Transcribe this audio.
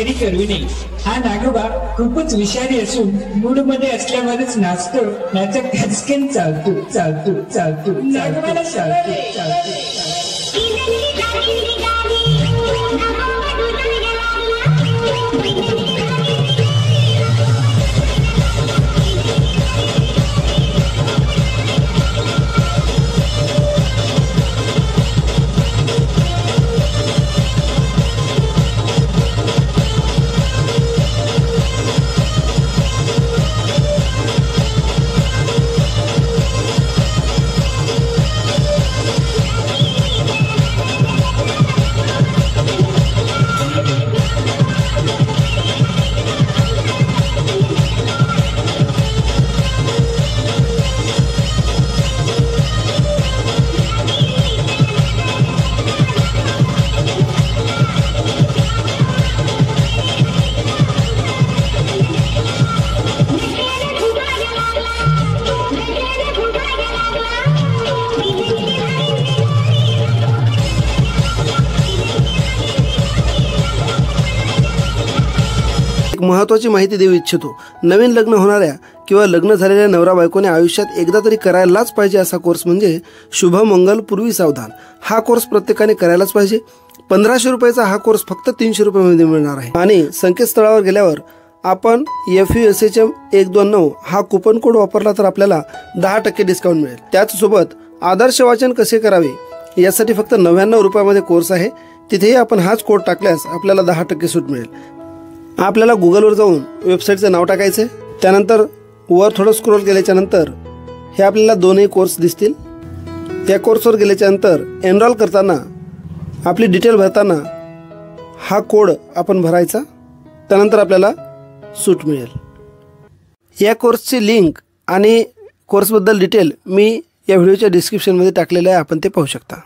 मस्करी करू नये। हा नागोबा खूपच विषारी असून मूड मध्ये असल्यावरच नाचतो, नाचा खचकन चालतो चालतो चालतो नागोबाला चालतो चालतो। महत्त्वाची माहिती देऊ इच्छितो। नवीन लग्न होणाऱ्या किंवा लग्न झालेल्या नवरा बायकोने आयुष्यात एकदा तरी करायलाच पाहिजे असा कोर्स म्हणजे शुभ मंगल पूर्वी सावधान। हा कोर्स प्रत्येकाने करायलाच पाहिजे। 1500 रुपयाचा हा कोर्स फक्त 300 रुपयामध्ये मिळणार आहे आणि संकेतस्थळावर गेल्यावर आपण FUSHM129 हा कुपन कोड वापरला तर आपल्याला 10% डिस्काउंट मिळेल। त्याचसोबत आदर्श वाचन कसे करावे यासाठी फक्त 99 रुपयामध्ये कोर्स आहे। तिथेही आपण हाच कोड टाकल्यास आपल्याला 10% सूट मिळेल। आपल्याला गुगलवर जाऊन वेबसाईटचं नाव टाकायचं आहे, त्यानंतर वर थोडं स्क्रोल केल्याच्या नंतर हे आपल्याला दोन्ही कोर्स दिसतील। त्या कोर्सवर गेल्याच्या नंतर एनरोल करताना आपली डिटेल भरताना हा कोड आपण भरायचा, त्यानंतर आपल्याला सूट मिळेल। या कोर्सची लिंक आणि कोर्सबद्दल डिटेल मी या व्हिडिओच्या डिस्क्रिप्शनमध्ये टाकलेलं आहे, आपण ते पाहू शकता।